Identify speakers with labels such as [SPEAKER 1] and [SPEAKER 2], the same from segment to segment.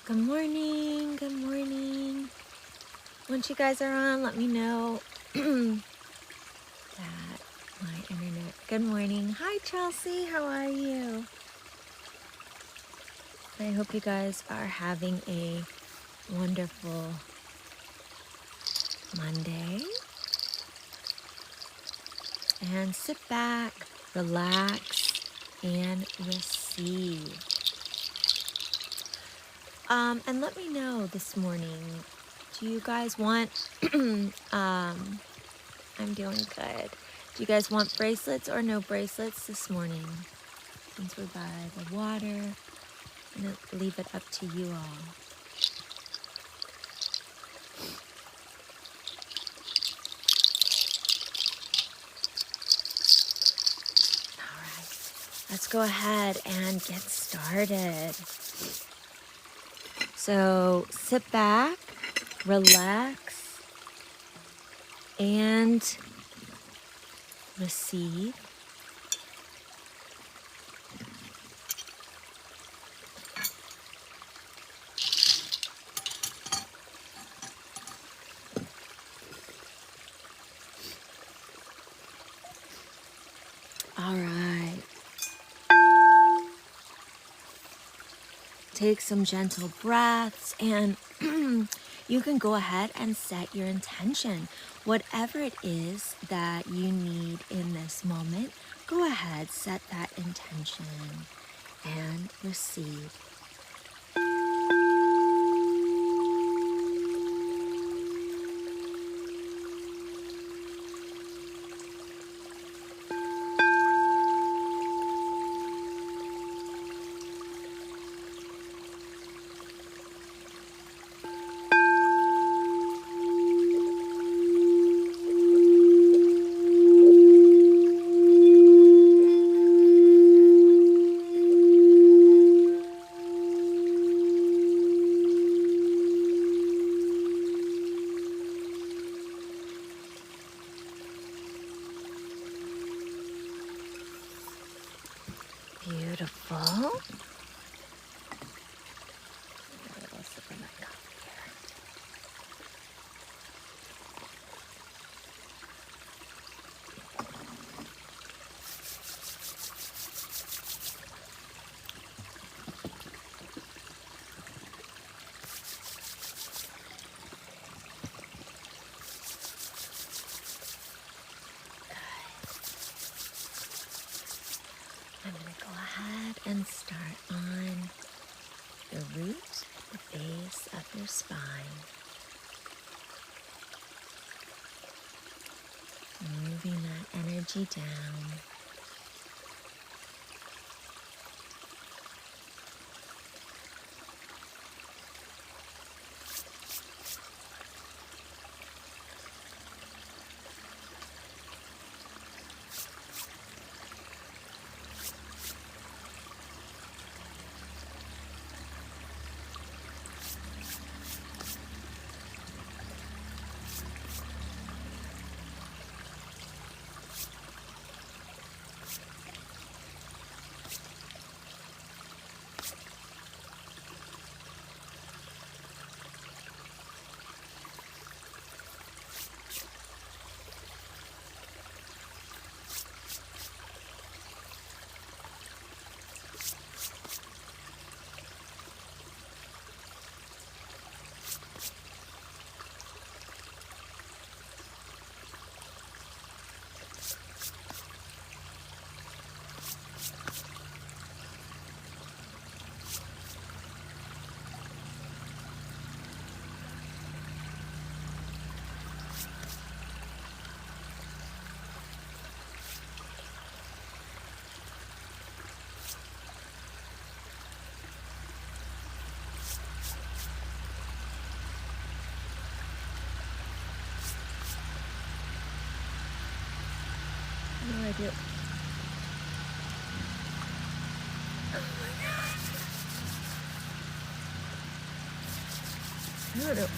[SPEAKER 1] Good morning, good morning. Once you guys are on, let me know that my internet. Good morning. Hi, Chelsea. How are you? I hope you guys are having a wonderful Monday. And sit back, relax, and receive. And let me know this morning, do you guys want, I'm doing good. Do you guys want bracelets or no bracelets this morning? Since we're by the water, I'm going to leave it up to you all. All right, let's go ahead and get started. So sit back, relax, and receive. All right. Take some gentle breaths, and you can go ahead and set your intention. Whatever it is that you need in this moment, go ahead, set that intention and receive. Beautiful. A little sip of my coffee here. I'm going to go ahead and start on the root, the base of your spine. Moving that energy down. What do I do? Oh my God. I don't know.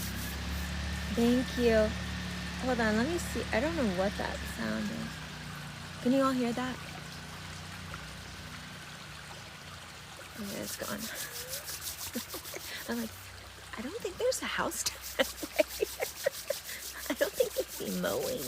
[SPEAKER 1] Thank you. Hold on, let me see. I don't know what that sound is. Can you all hear that? Okay, it's gone. I'm like, I don't think there's a house down that way. I don't think they'd be mowing.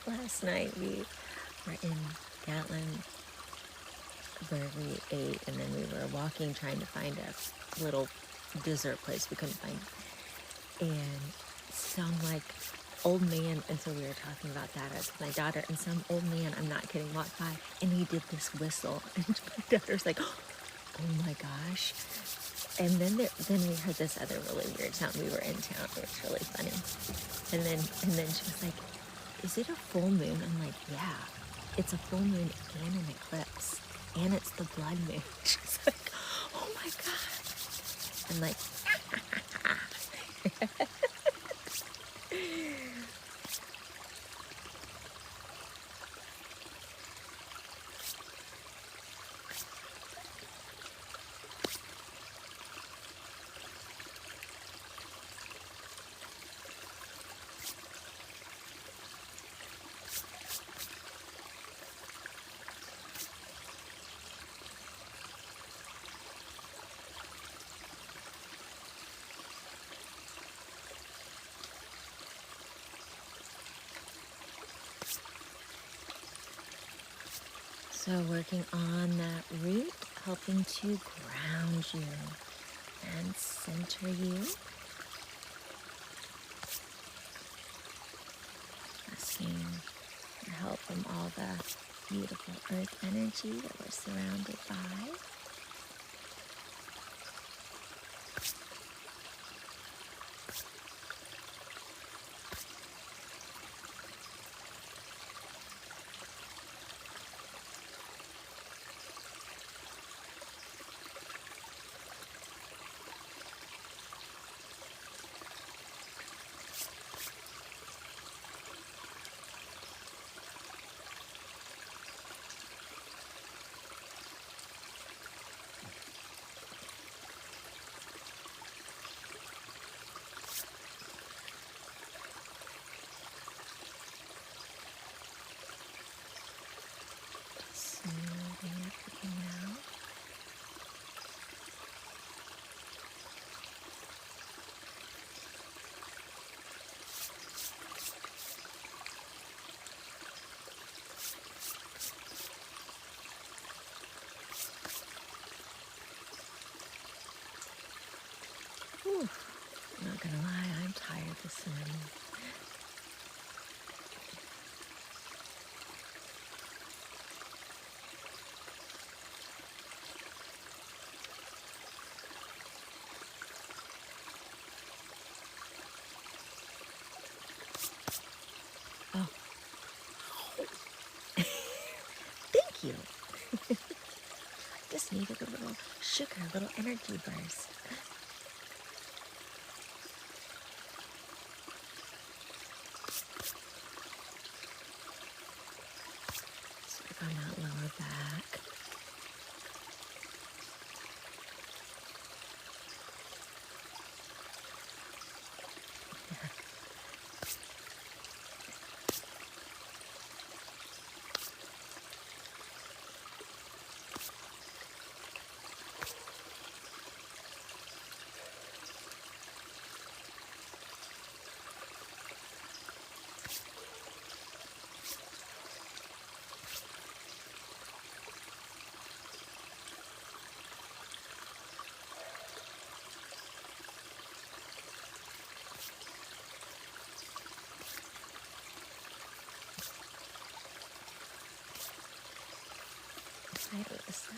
[SPEAKER 1] Last night we were in Gatlin where we ate, and then we were walking trying to find a little dessert place we couldn't find. And some like old man, and so we were talking about that as my daughter, and some old man, I'm not kidding, walked by and he did this whistle, and my daughter's like, oh my gosh. And then we heard this other really weird sound. We were in town. It was really funny. And then she was like, is it a full moon? I'm like, yeah, it's a full moon and an eclipse, and it's the blood moon. She's like, oh my God. I'm like, so working on that root, helping to ground you and center you. Asking for help from all the beautiful earth energy that we're surrounded by. Smoothing everything out. Whew. I'm not gonna lie, I'm tired this morning. Oh, thank you. Just needed a little sugar, a little energy burst. Let's work on that lower back. Hi, Alyssa.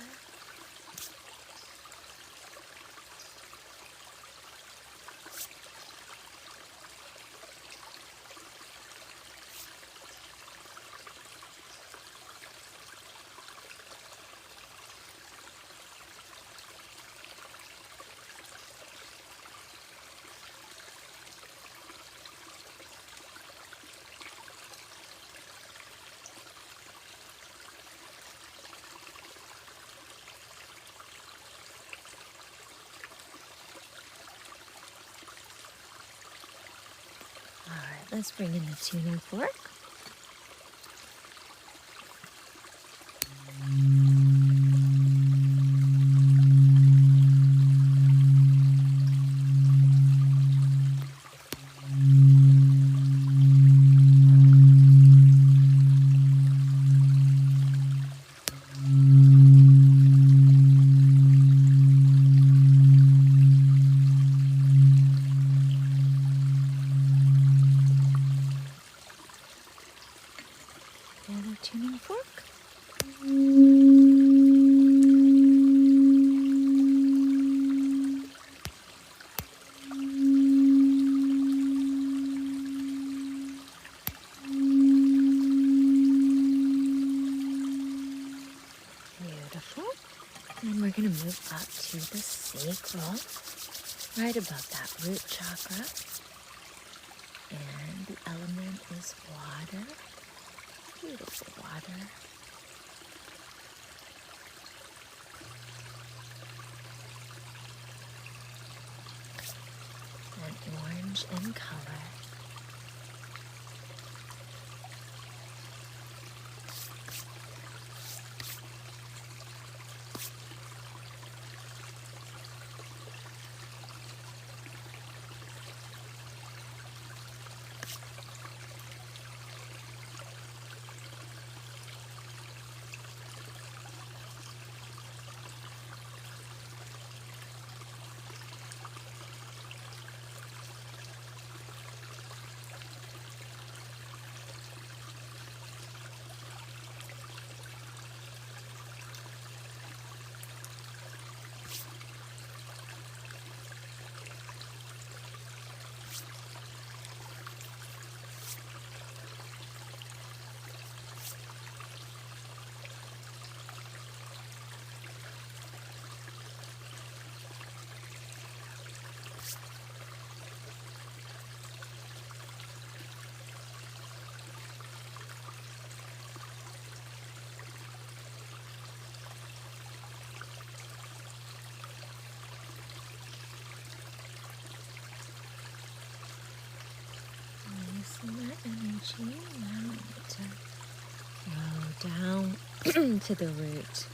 [SPEAKER 1] Let's bring in the tuning fork. Tuning fork. Beautiful. And we're going to move up to the sacral, right above that root chakra. And the element is water. Beautiful water. And orange in color. Releasing that energy. Now to flow down to the root.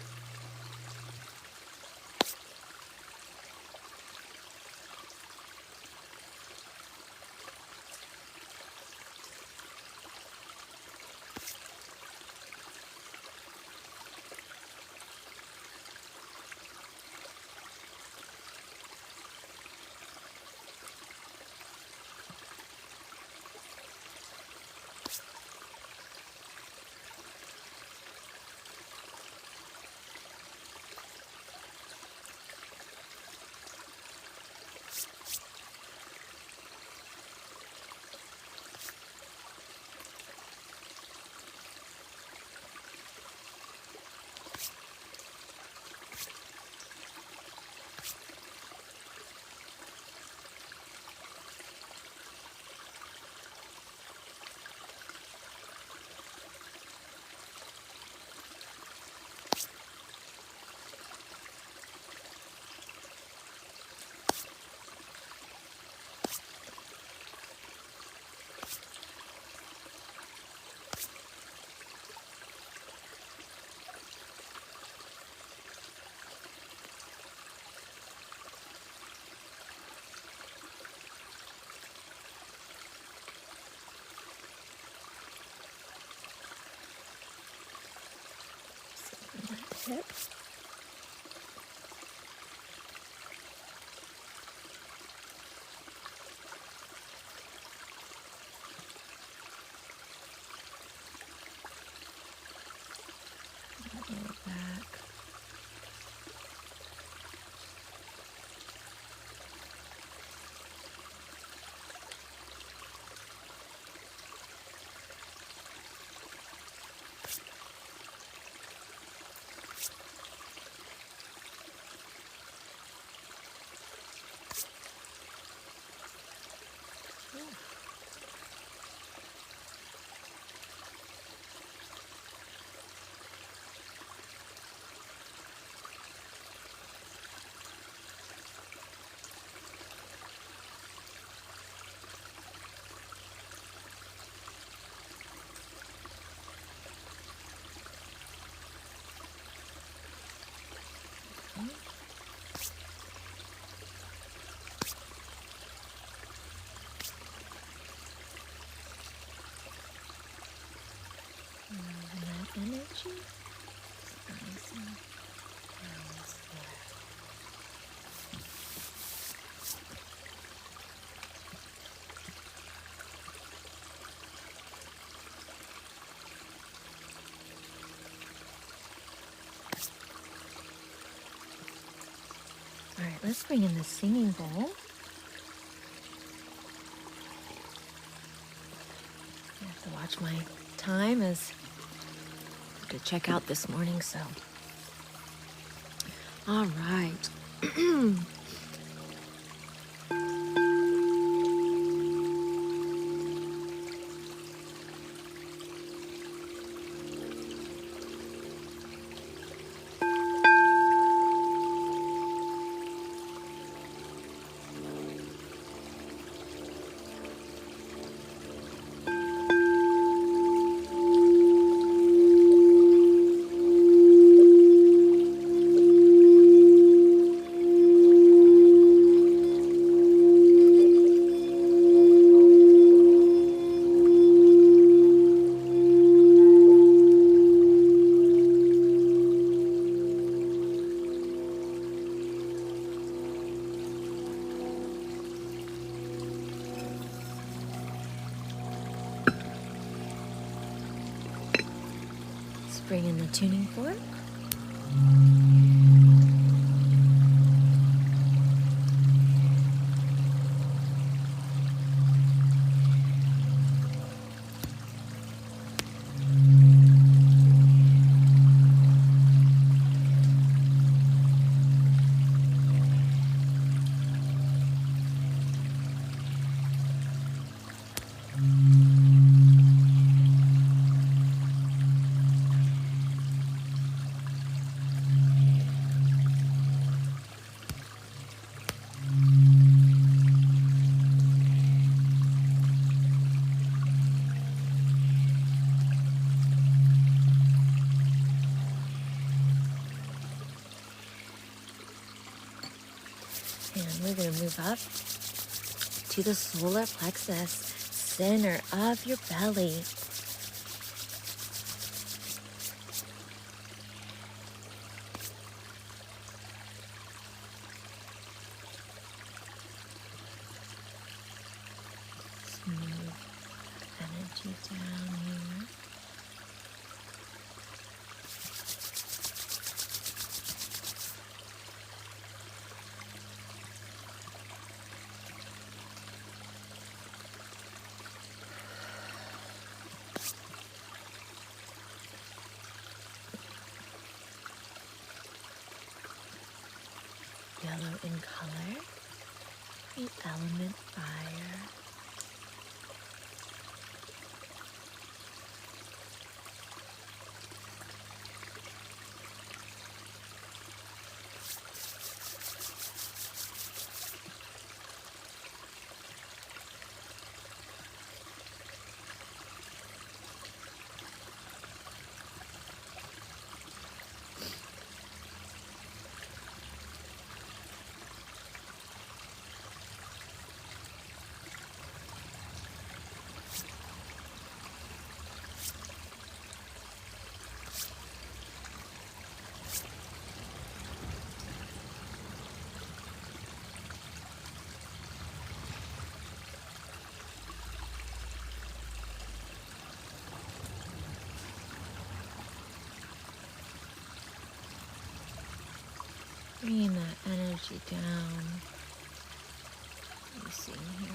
[SPEAKER 1] Hip. Lower back. And that energy is nice and balanced there. All right, let's bring in the singing bowl. I have to watch my time as I have to check out this morning, so. All right. Bring in the tuning fork. And we're going to move up to the solar plexus, center of your belly. Smooth energy down here. Yellow in color, the element fire. Bringing that energy down. Let me see here.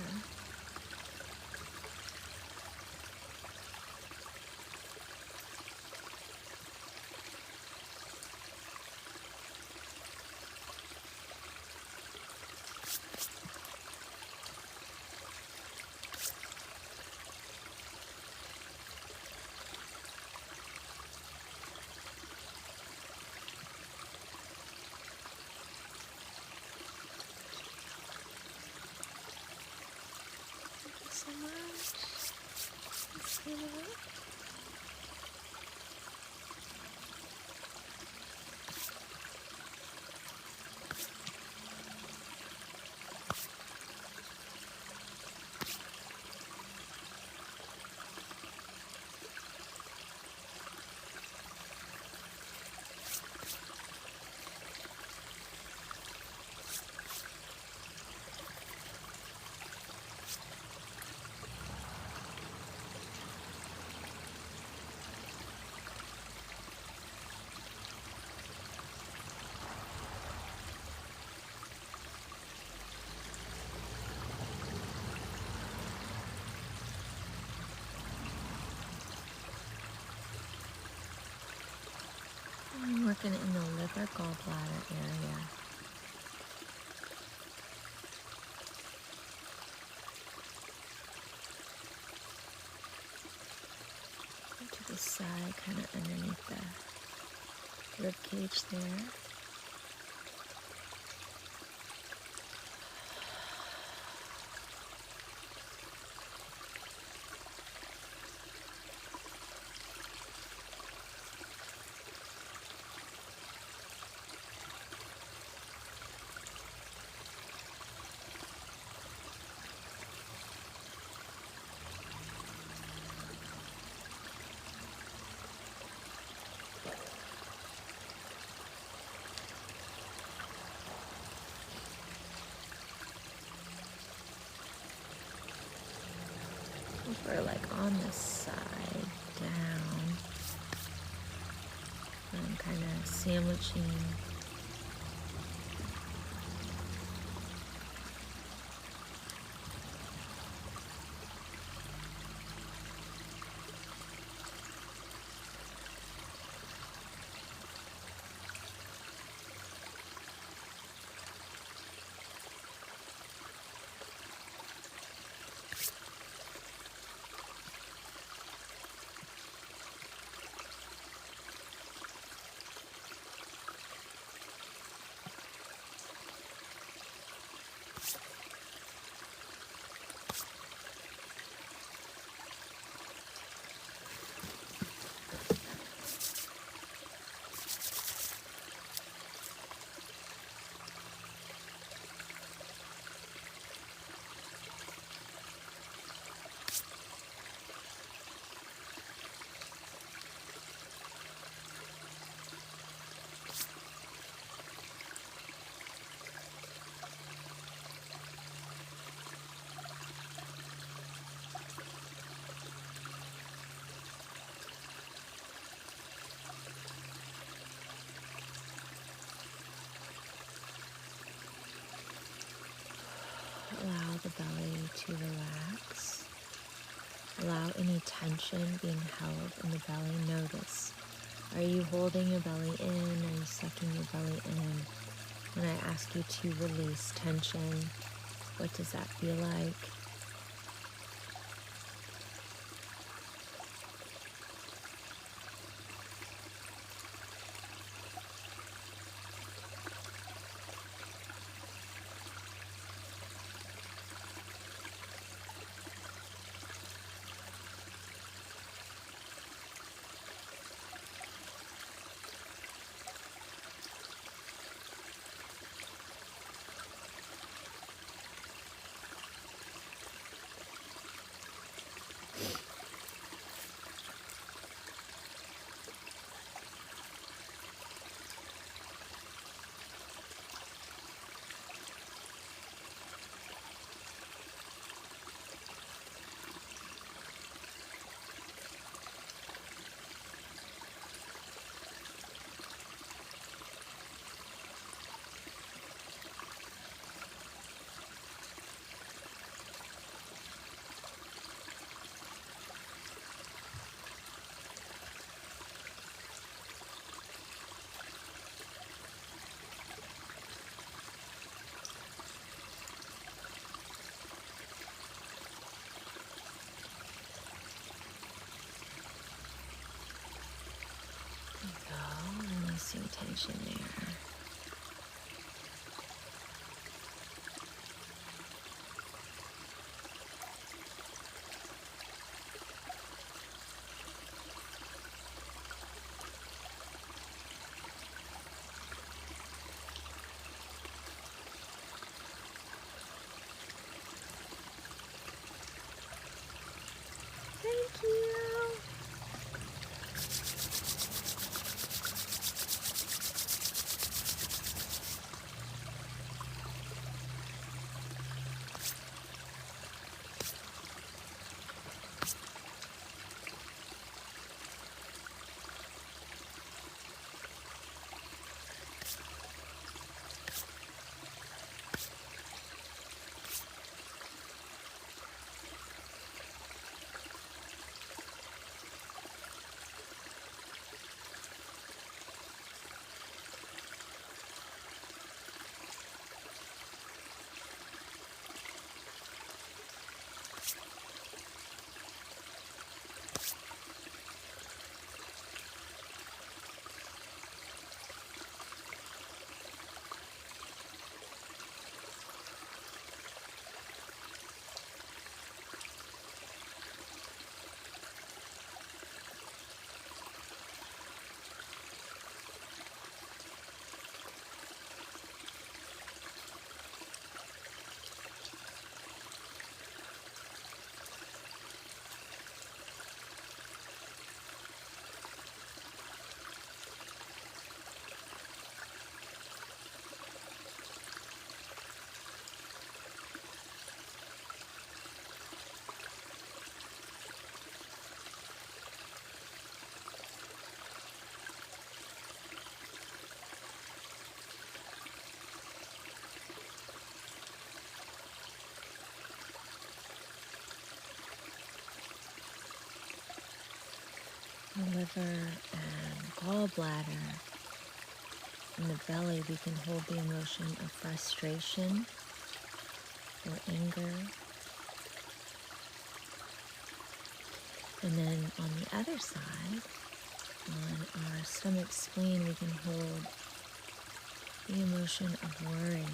[SPEAKER 1] I'm working in the liver gallbladder area. To the side, kind of underneath the rib cage there. Over like on the side down. I'm kind of sandwiching. Allow the belly to relax. Allow any tension being held in the belly. Notice. Are you holding your belly in? Are you sucking your belly in? When I ask you to release tension, what does that feel like? Releasing tension there. Thank you. the liver and gallbladder. In the belly, we can hold the emotion of frustration or anger. And then on the other side, on our stomach spleen, we can hold the emotion of worry.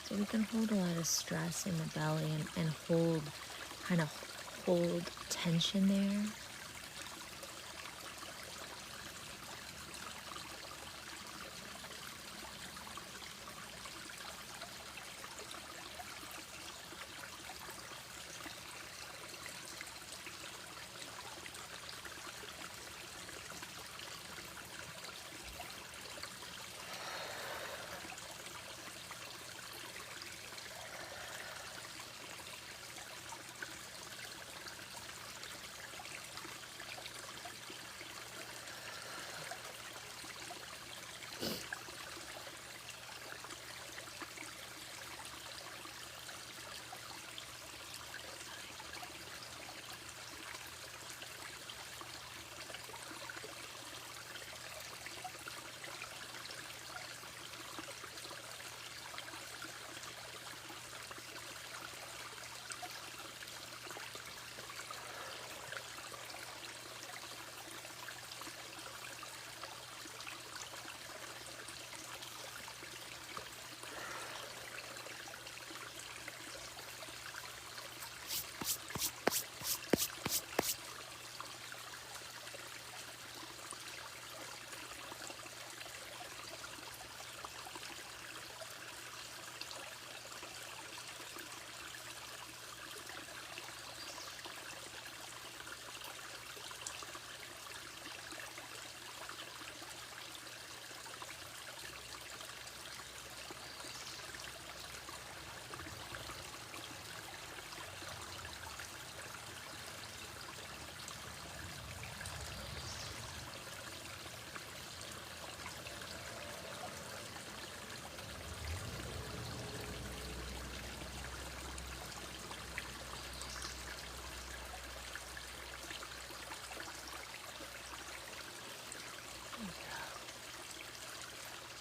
[SPEAKER 1] So we can hold a lot of stress in the belly and hold tension there.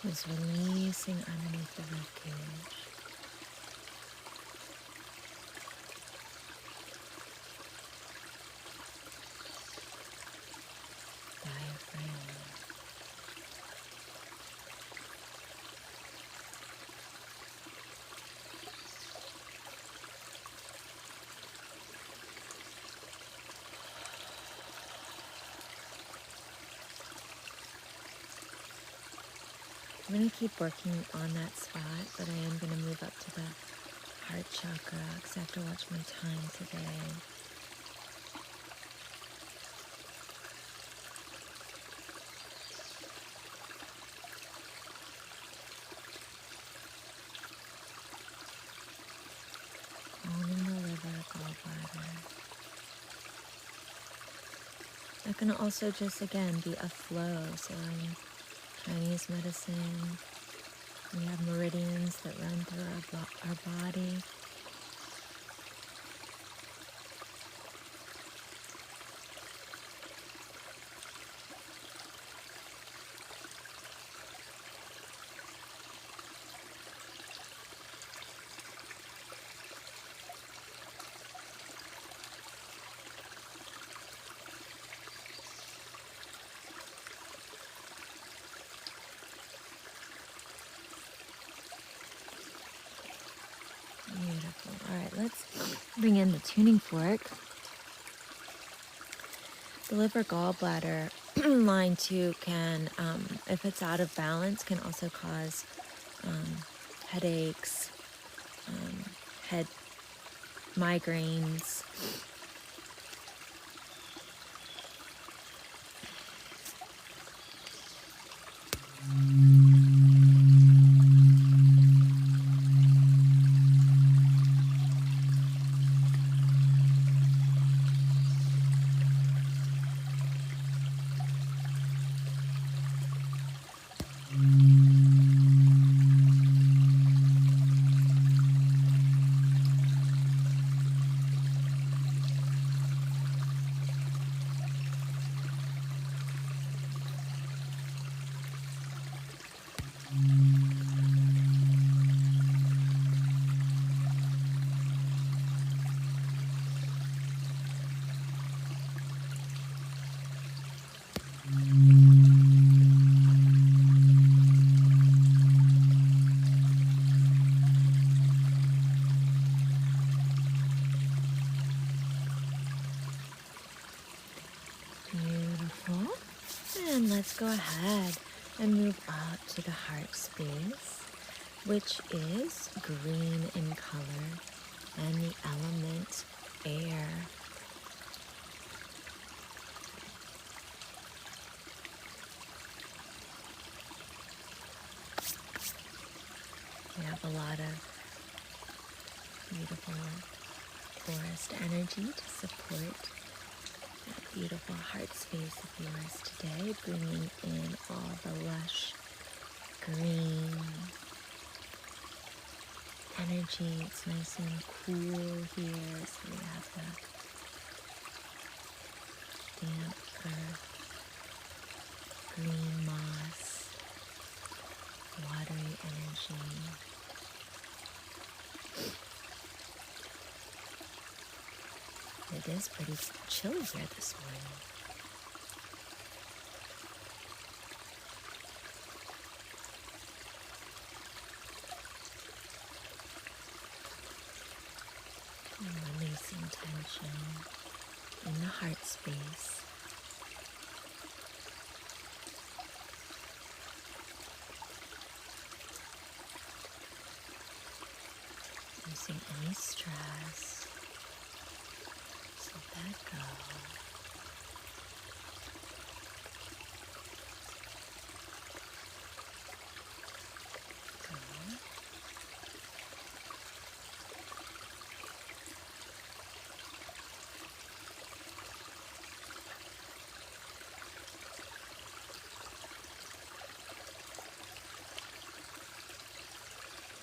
[SPEAKER 1] Just releasing underneath the ribcage. Diaphragm. I'm going to keep working on that spot, but I am going to move up to the heart chakra because I have to watch my time today. Owning the liver, gallbladder. That can also just, again, be a flow. So Chinese medicine, we have meridians that run through our body. Beautiful. All right, let's bring in the tuning fork. The liver gallbladder line too can, if it's out of balance, can also cause headaches, head migraines. Beautiful. And let's go ahead and move up to the heart space, which is green in color and the element air. We have a lot of beautiful forest energy to support that beautiful heart space of yours today, bringing in all the lush green energy. It's nice and cool here, so we have the damp earth, green moss, watery energy. It is pretty chilly here this morning. And releasing tension in the heart space. Releasing any stress. Let that go.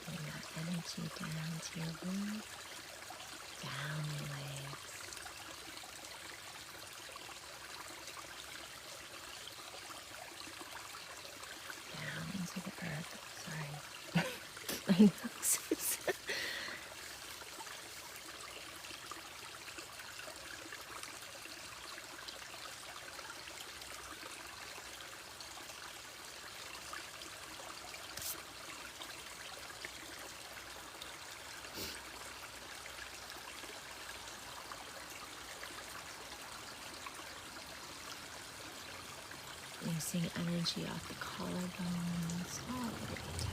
[SPEAKER 1] Bring that energy down to your root, down your legs. Into the earth. Sorry. My nose is releasing energy off the collarbones all the way down.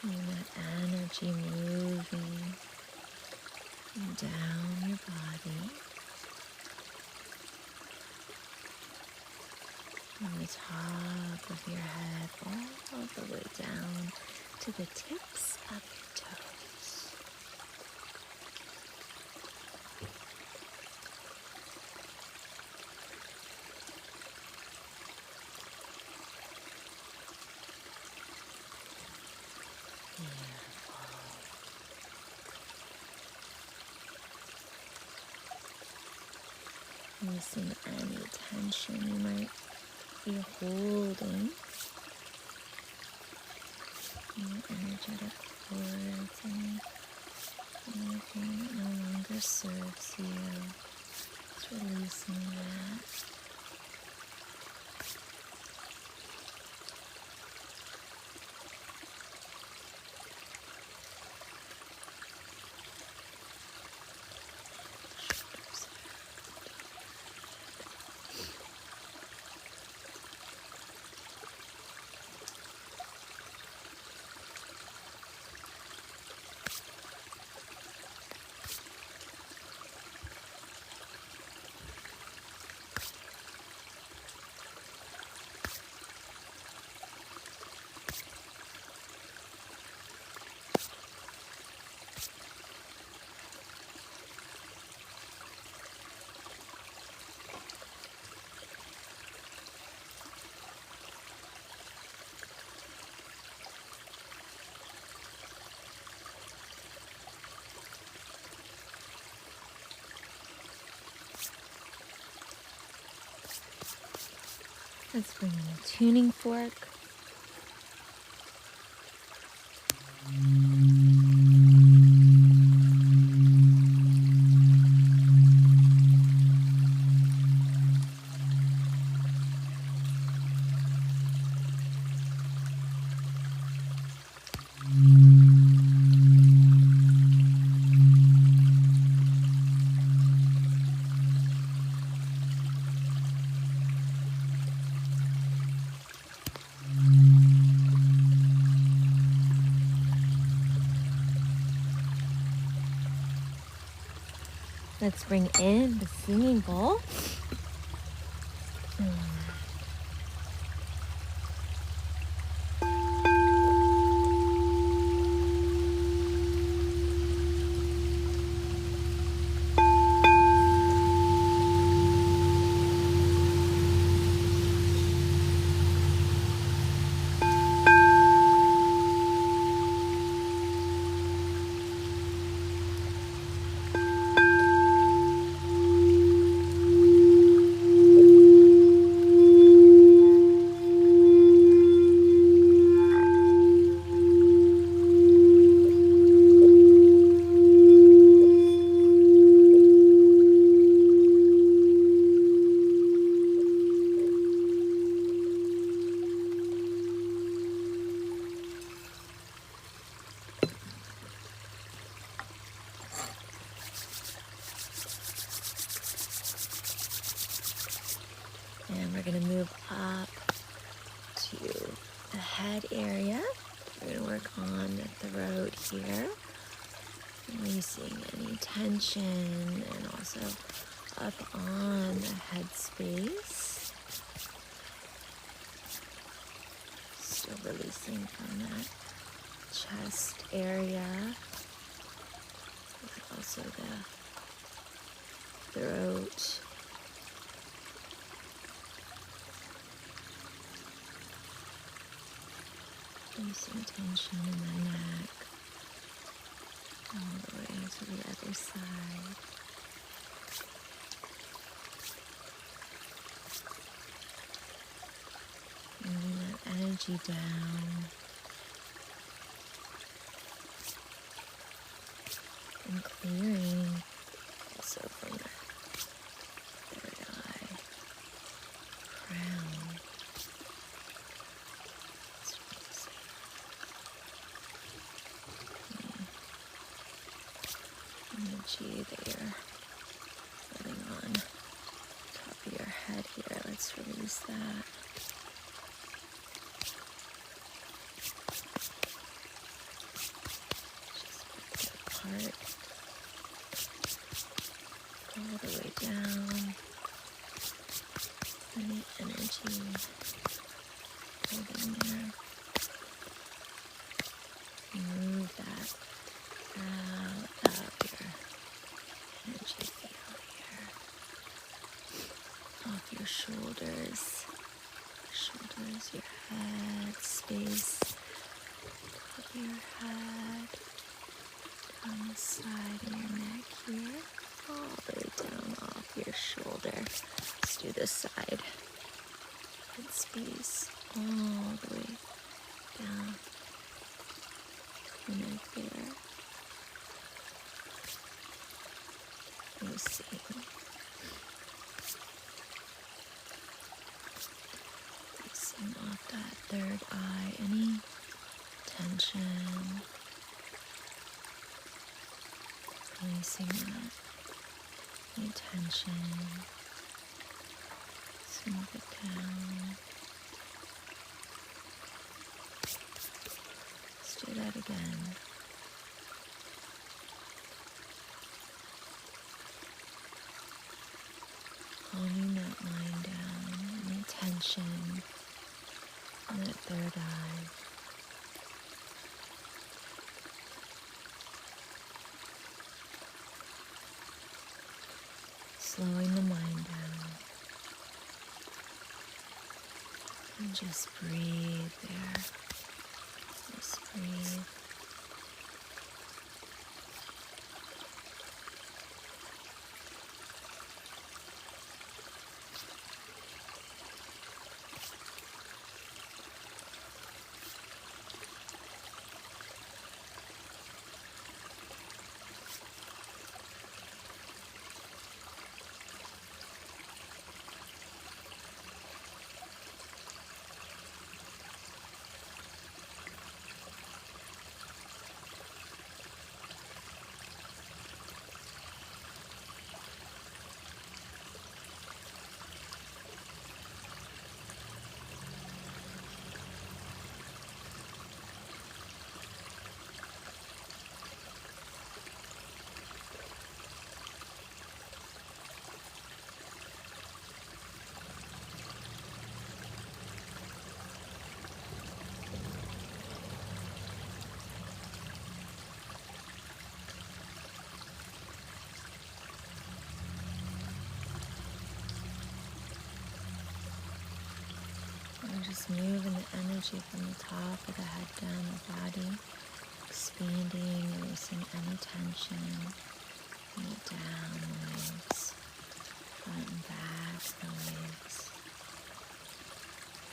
[SPEAKER 1] And that energy moving down your body, from the top of your head all the way down to the tips of your toes. Releasing any tension you might be holding. Any energetic cords, anything that no longer serves you. Just releasing that. Let's bring in a tuning fork. Let's bring in the singing bowl. And we're going to move up to the head area. We're going to work on the throat here, releasing any tension and also up on the head space. Still releasing from that chest area, but also the throat. Releasing tension in the neck, all the way to the other side. Moving that energy down and clearing also from the third eye, crown. Energy that you're feeling on top of your head here. Let's release that. Just break it apart. All the way down. Any energy holding there. Move that out of your energy field here. Off your shoulders, your head space, of your head, down the side of your neck here, all the way down off your shoulder. Let's do this side. Head space, all the way down the neck there. Releasing off that third eye, any tension, releasing that, any tension, smooth it down. Let's do that again. Calming that mind down, any tension in that third eye. Slowing the mind down. And just breathe there. Just breathe. Just moving the energy from the top of the head down the body, expanding, releasing any tension, and down the legs, front and back the legs,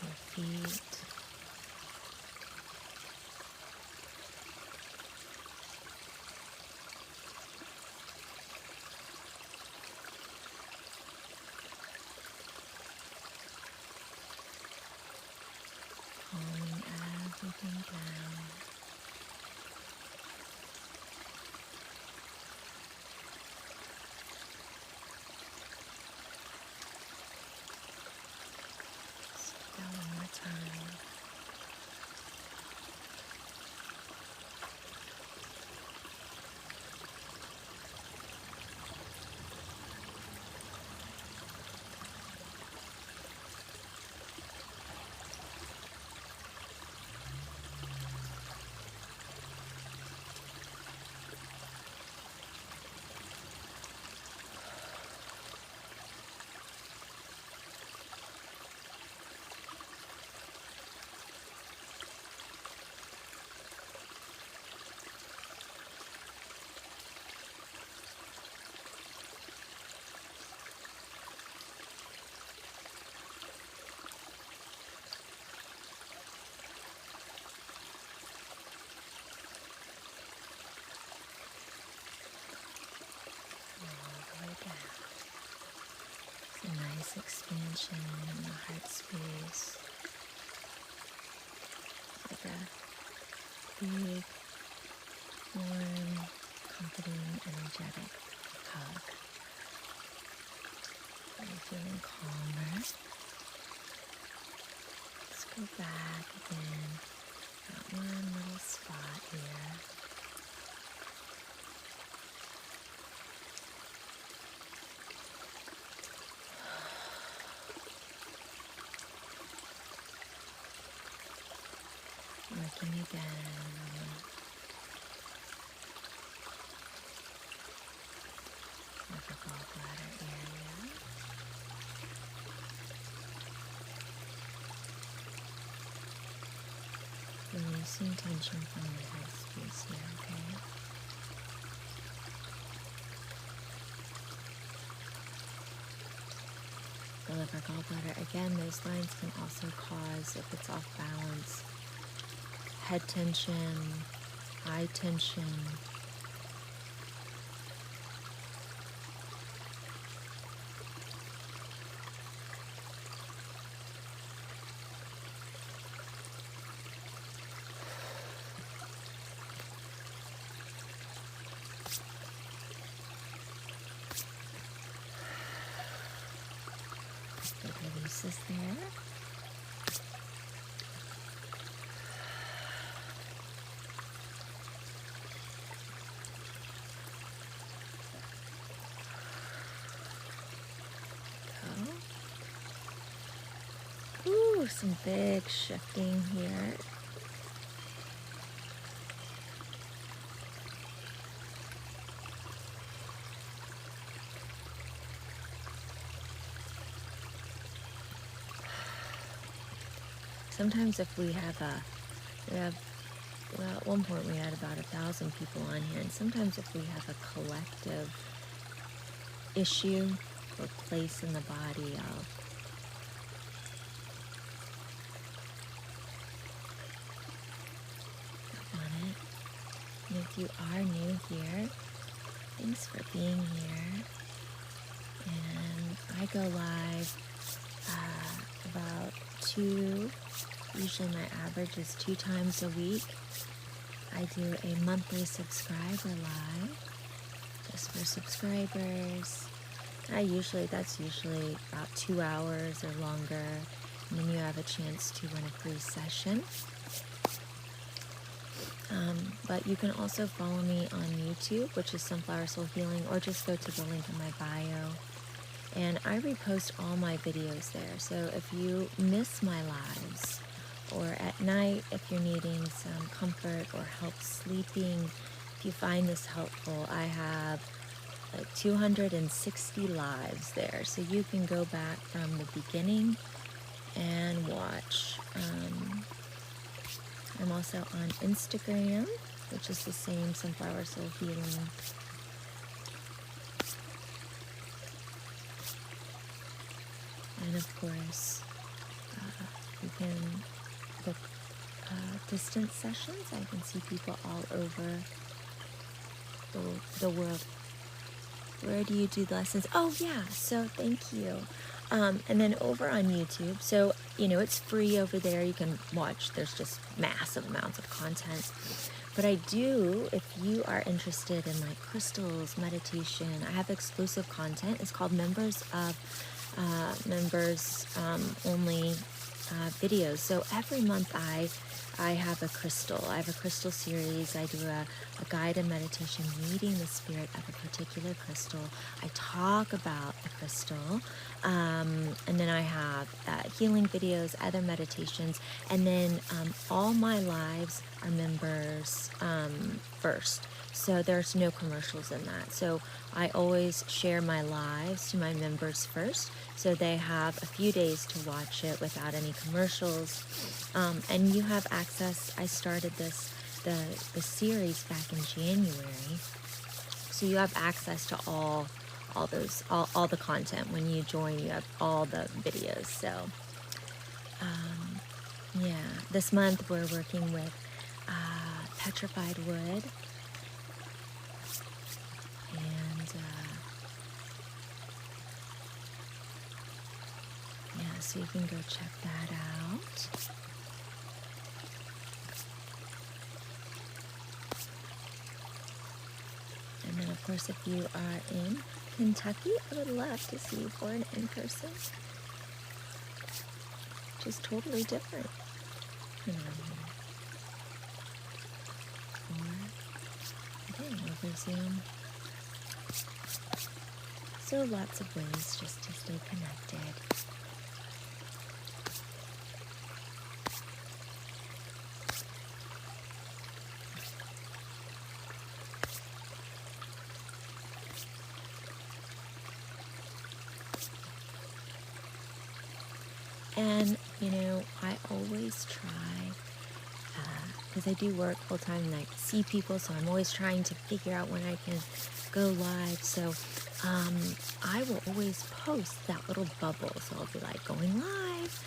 [SPEAKER 1] your feet. Calming everything down. Just do that one more time. It's a nice expansion in the heart space. Like a big, warm, comforting, energetic hug. Are you feeling calmer? Let's go back again. Got one little spot here. Working again. Upper gallbladder area. Releasing tension from the head space here, okay? The liver gallbladder, again, those lines can also cause, if it's off balance, head tension, eye tension. Big releases there. Ooh, some big shifting here. Sometimes if we have well, at one point we had about 1,000 people on here, and sometimes if we have a collective issue or place in the body, I'll on it. And if you are new here, thanks for being here. And I go live about usually my average is 2 times a week. I do a monthly subscriber live, just for subscribers. That's usually about 2 hours or longer, and then you have a chance to win a free session. But you can also follow me on YouTube, which is Sunflower Soul Healing, or just go to the link in my bio. And I repost all my videos there. So if you miss my lives, or at night if you're needing some comfort or help sleeping, if you find this helpful, I have like 260 lives there. So you can go back from the beginning and watch. I'm also on Instagram, which is the same, Sunflower Soul Healing. And of course, you can book distance sessions. I can see people all over the world. Where do you do the lessons? Oh yeah, so thank you. And then over on YouTube, so it's free over there. You can watch. There's just massive amounts of content. But I do, if you are interested in like crystals, meditation, I have exclusive content. It's called members only videos. So every month I have a crystal. I have a crystal series. I do a guided meditation meeting the spirit of a particular crystal. I talk about the crystal. And then I have healing videos, other meditations. And then all my lives are members first. So there's no commercials in that. So I always share my lives to my members first. So they have a few days to watch it without any commercials. And you have access. I started the series back in January. So you have access to all the content. When you join, you have all the videos. So yeah, this month we're working with petrified wood. And yeah, so you can go check that out. And then, of course, if you are in Kentucky, I would love to see you for an in-person. Just totally different. Or, again, over Zoom. So lots of ways just to stay connected. And, I always try, because I do work full time and I see people, so I'm always trying to figure out when I can go live. So I will always post that little bubble. So I'll be like going live,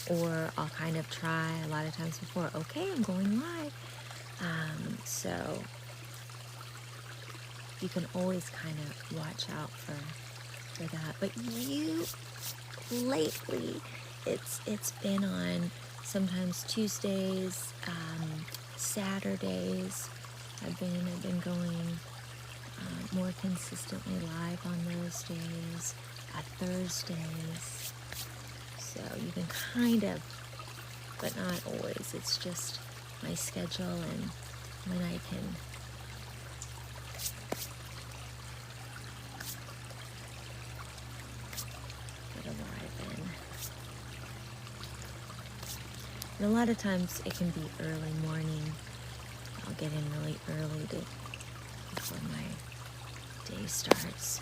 [SPEAKER 1] or I'll kind of try a lot of times before, okay, I'm going live. So you can always kind of watch out for that. But lately, it's been on sometimes Tuesdays, Saturdays. I've been going more consistently live on those days, Thursdays. So you can kind of, but not always. It's just my schedule and when I can get a live in. And a lot of times it can be early morning. I'll get in really early before my day starts.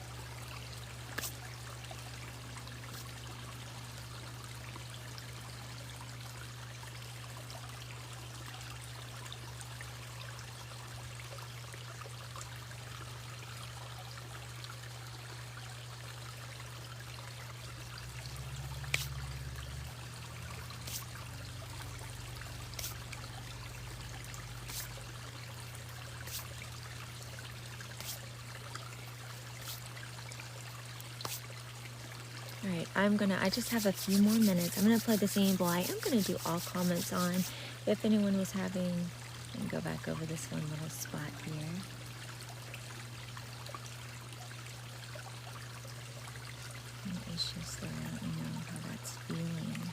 [SPEAKER 1] All right, I just have a few more minutes. I'm gonna play the singing bowl. I am gonna do all comments on. If anyone was having, and go back over this one little spot here. Any issues there, let me know how that's feeling.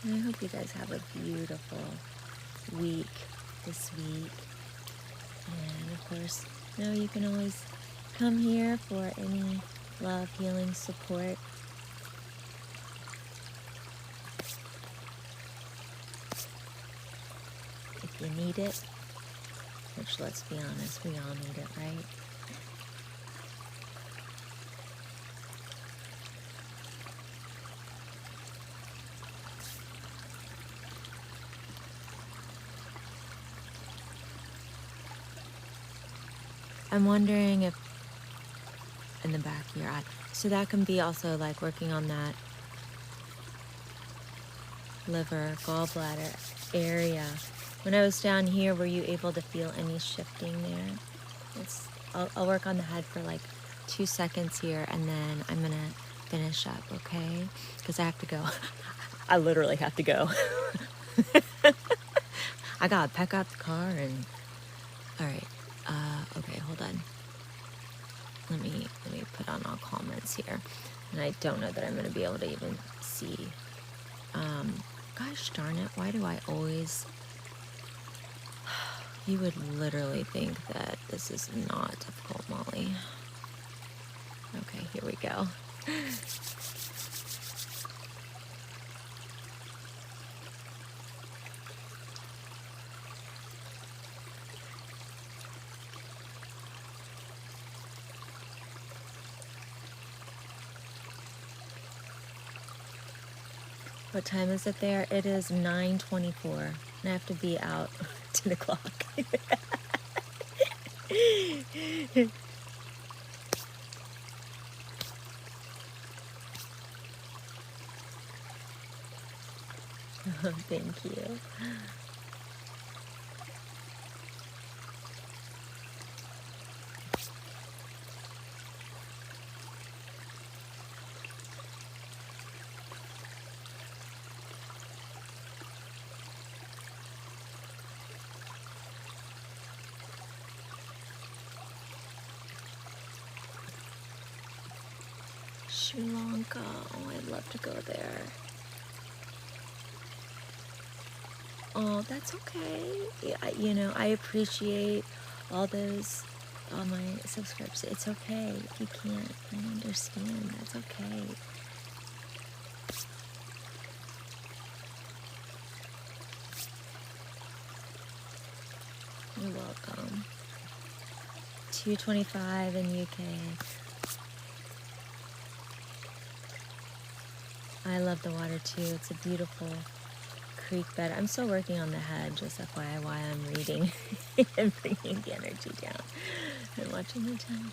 [SPEAKER 1] And I hope you guys have a beautiful week this week. And of course, you can always come here for any love, healing, support. If you need it, which, let's be honest, we all need it, right? I'm wondering if in the back of your eye, so that can be also like working on that liver, gallbladder area. When I was down here, were you able to feel any shifting there? I'll work on the head for like 2 seconds here, and then I'm gonna finish up, okay? Because I have to go. I literally have to go. I gotta pack out the car and. All right. Okay, hold on. Let me put on all comments here, and I don't know that I'm gonna be able to even see. Gosh darn it! Why do I always? You would literally think that this is not difficult, Molly. Okay, here we go. What time is it there? It is 9:24, and I have to be out 10 o'clock. Oh, thank you. Sri Lanka. Oh, I'd love to go there. Oh, that's okay. Yeah, I appreciate all my subscribers. It's okay if you can't. I understand. That's okay. You're welcome. 2:25 in UK. I love the water too. It's a beautiful creek bed. I'm still working on the head, just FYI, while I'm reading and bringing the energy down and watching the time.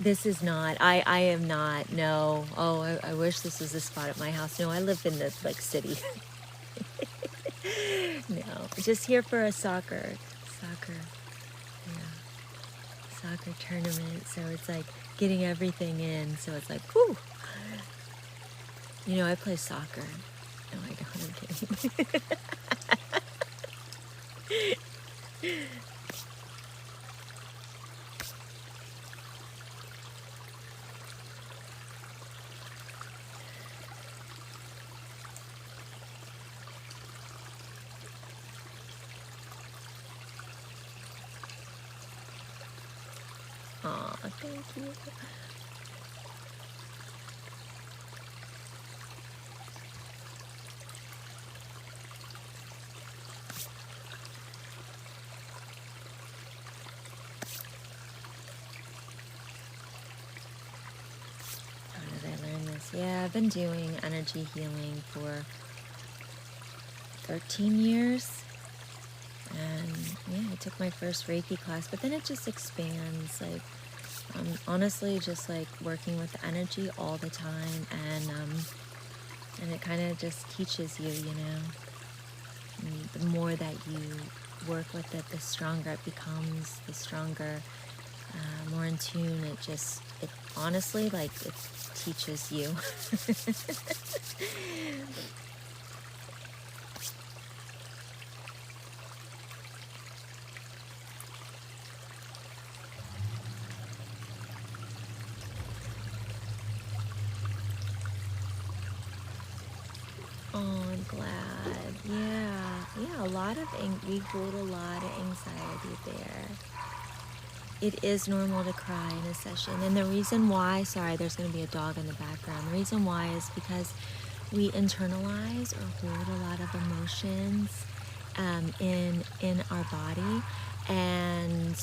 [SPEAKER 1] This is not. I am not. No. Oh, I wish this was the spot at my house. No, I live in the city. No, just here for a soccer. Yeah, soccer tournament. So it's like getting everything in. So it's like, whew. I play soccer. No, I don't. I'm kidding. Aw, thank you. Yeah, I've been doing energy healing for 13 years. And yeah, I took my first Reiki class, but then it just expands. Like, honestly, just like working with energy all the time, and it kind of just teaches you, And the more that you work with it, the stronger it becomes, the stronger, more in tune. It honestly, like, it teaches you. Oh, I'm glad. Yeah, a lot of we hold a lot of anxiety there. it is normal to cry in a session. And the reason why, sorry, there's going to be a dog in the background. The reason why is because we internalize or hold a lot of emotions in our body. And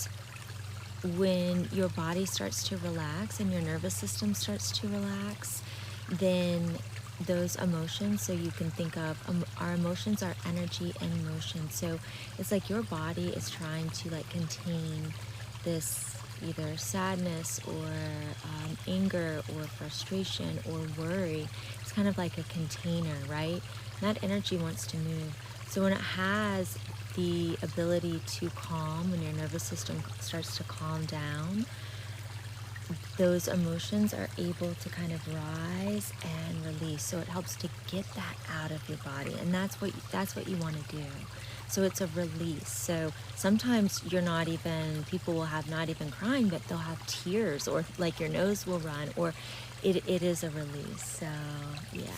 [SPEAKER 1] when your body starts to relax and your nervous system starts to relax, then those emotions, so you can think of our emotions are energy and motion. So it's like your body is trying to like contain this either sadness or anger or frustration or worry. It's kind of like a container, right? And that energy wants to move. So when it has the ability to calm, when your nervous system starts to calm down, those emotions are able to kind of rise and release. So it helps to get that out of your body, and that's what you want to do. So it's a release. So sometimes you're not even, people will have not even crying, but they'll have tears, or like your nose will run, or it is a release. So yeah.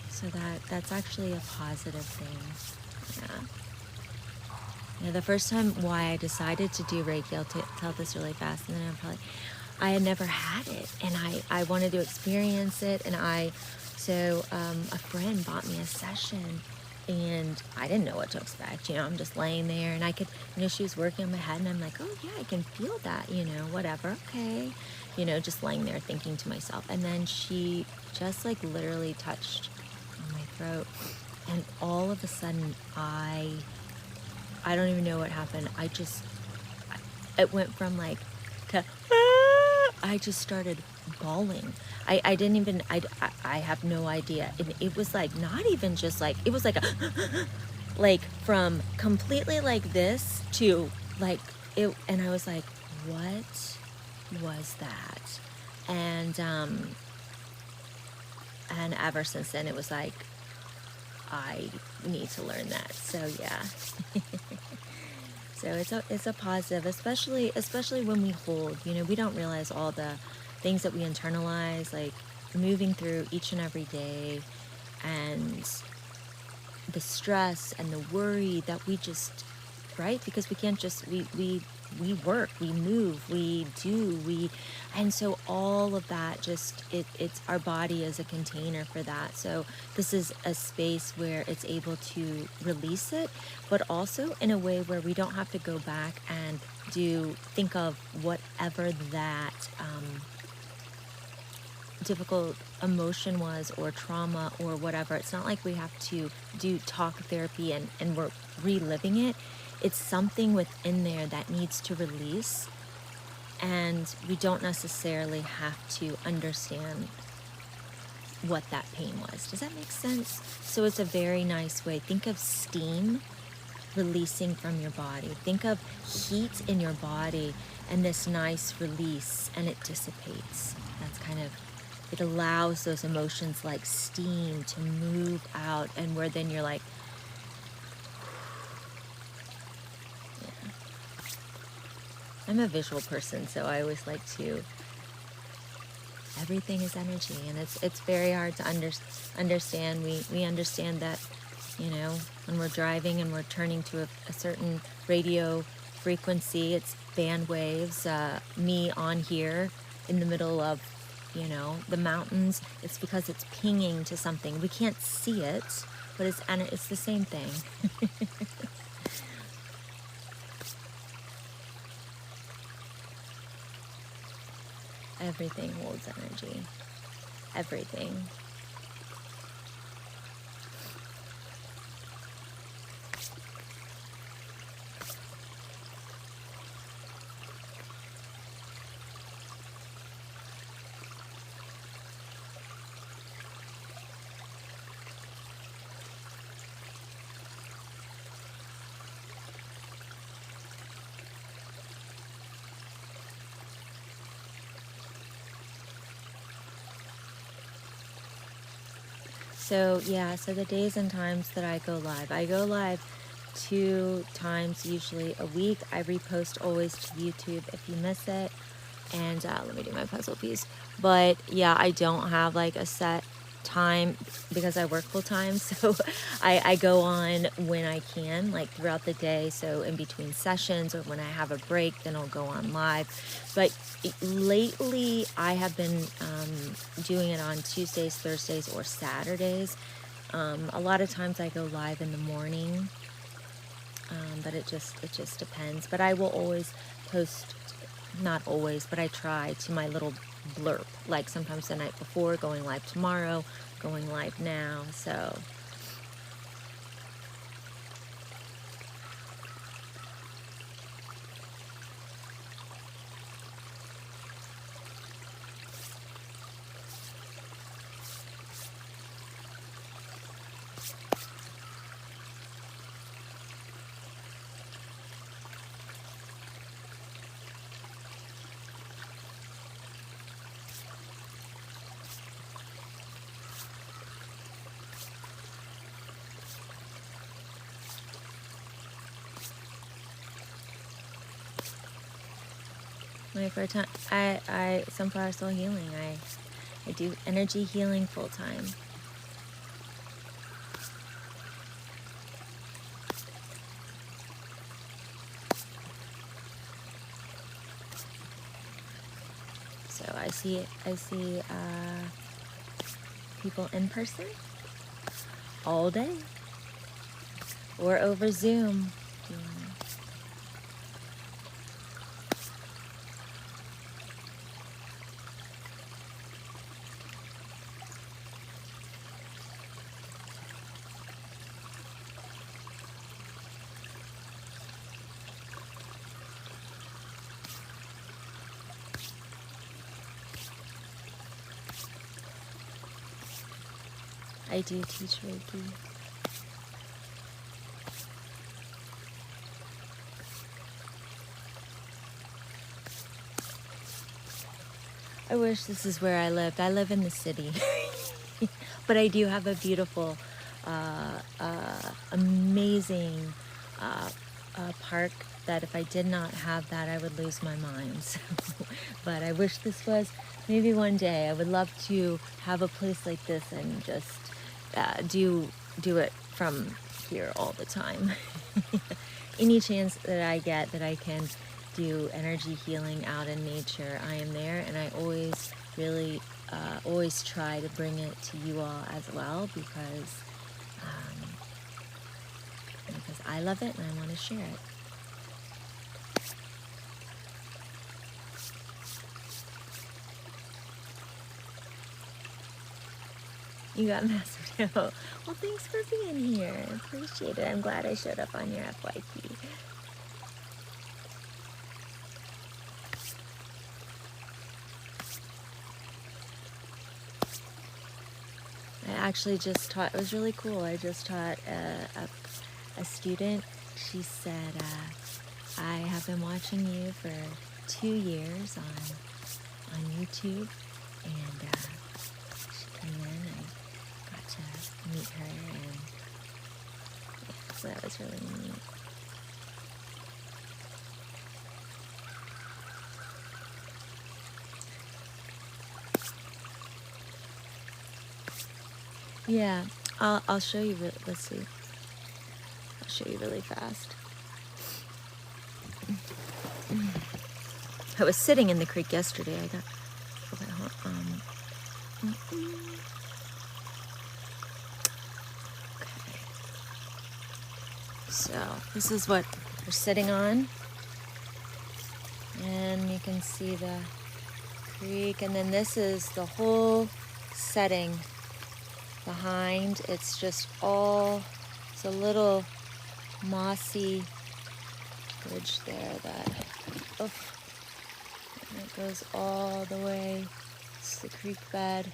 [SPEAKER 1] So that's actually a positive thing. Yeah. Yeah, the first time why I decided to do Reiki, I'll tell this really fast, and then I had never had it, and I wanted to experience it, and so a friend bought me a session, and I didn't know what to expect. I'm just laying there, and I could, she was working on my head, and I'm like, oh yeah, I can feel that, whatever, okay, just laying there thinking to myself, and then she just like literally touched on my throat, and all of a sudden I don't even know what happened. It went from like to, I just started bawling. I didn't even, I have no idea. And it was like, not even just like, it was like a, like from completely like this to like it. And I was like, what was that? And ever since then it was like, I need to learn that. So yeah. So it's a positive, especially when we hold, we don't realize all the things that we internalize, like moving through each and every day, and the stress and the worry that we just, right? Because we can't just, we work, we move, we do, and so all of that just, it's our body is a container for that. So this is a space where it's able to release it, but also in a way where we don't have to go back and think of whatever that difficult emotion was, or trauma, or whatever. It's not like we have to do talk therapy and we're reliving it. It's something within there that needs to release, and we don't necessarily have to understand what that pain was. Does that make sense? So it's a very nice way. Think of steam releasing from your body. Think of heat in your body and this nice release, and it dissipates. That's kind of, it allows those emotions like steam to move out, and where then you're like, yeah. I'm a visual person, so I always like to, everything is energy, and it's very hard to understand. We understand that, when we're driving and we're turning to a certain radio frequency, it's band waves. Me on here in the middle of, the mountains, it's because it's pinging to something. We can't see it, but it's the same thing. Everything holds energy. Everything. So yeah, so the days and times that I go live 2 times usually a week. I repost always to YouTube if you miss it. And let me do my puzzle piece. But yeah, I don't have like a set time because I work full time. So I go on when I can, like throughout the day. So in between sessions or when I have a break, then I'll go on live. But lately I have been doing it on Tuesdays, Thursdays, or Saturdays. A lot of times I go live in the morning, but it just depends. But I will always post, not always, but I try to my little blurb, like sometimes the night before, going live tomorrow, going live now. So my first time, I Sunflower Soul Healing. I do energy healing full time. So I see people in person all day or over Zoom. I do teach Reiki. I wish this is where I lived. I live in the city. But I do have a beautiful, amazing park that if I did not have that, I would lose my mind. So, but I wish this was, maybe one day, I would love to have a place like this and just do it from here all the time. Any chance that I get that I can do energy healing out in nature, I am there, and I always really always try to bring it to you all as well because I love it and I want to share it. You got massive now. Well, thanks for being here. I appreciate it. I'm glad I showed up on your FYP. I actually just taught, it was really cool. I just taught a student. She said, I have been watching you for 2 years on YouTube, and she came in and got to meet her, and yeah, so that was really neat. Yeah, I'll show you. Let's see. I'll show you really fast. I was sitting in the creek yesterday. I got. Okay. So this is what we're sitting on, and you can see the creek, and then this is the whole setting behind. It's just all, it's a little mossy bridge there that, and it goes all the way to the creek bed,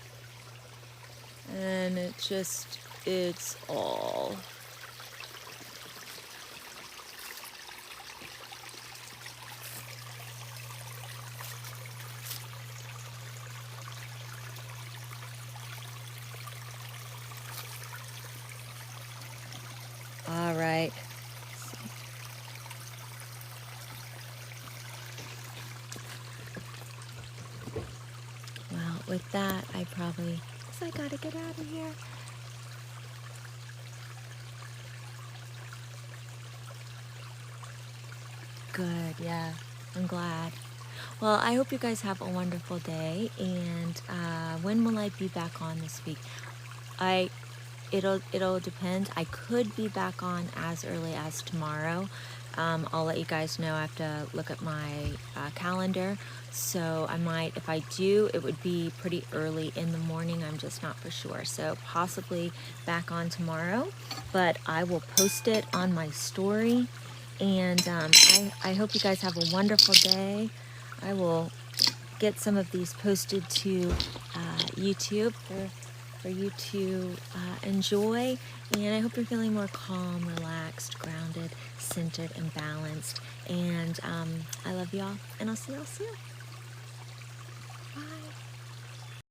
[SPEAKER 1] and it's all all right. with that, I gotta get out of here. Good, yeah, I'm glad. Well, I hope you guys have a wonderful day, and when will I be back on this week? It'll depend. I could be back on as early as tomorrow. I'll let you guys know. I have to look at my calendar. So I might, if I do, it would be pretty early in the morning. I'm just not for sure. So possibly back on tomorrow, but I will post it on my story. And I hope you guys have a wonderful day. I will get some of these posted to YouTube for you to enjoy. And I hope you're feeling more calm, relaxed, grounded, centered, and balanced. And I love y'all, and I'll see y'all soon.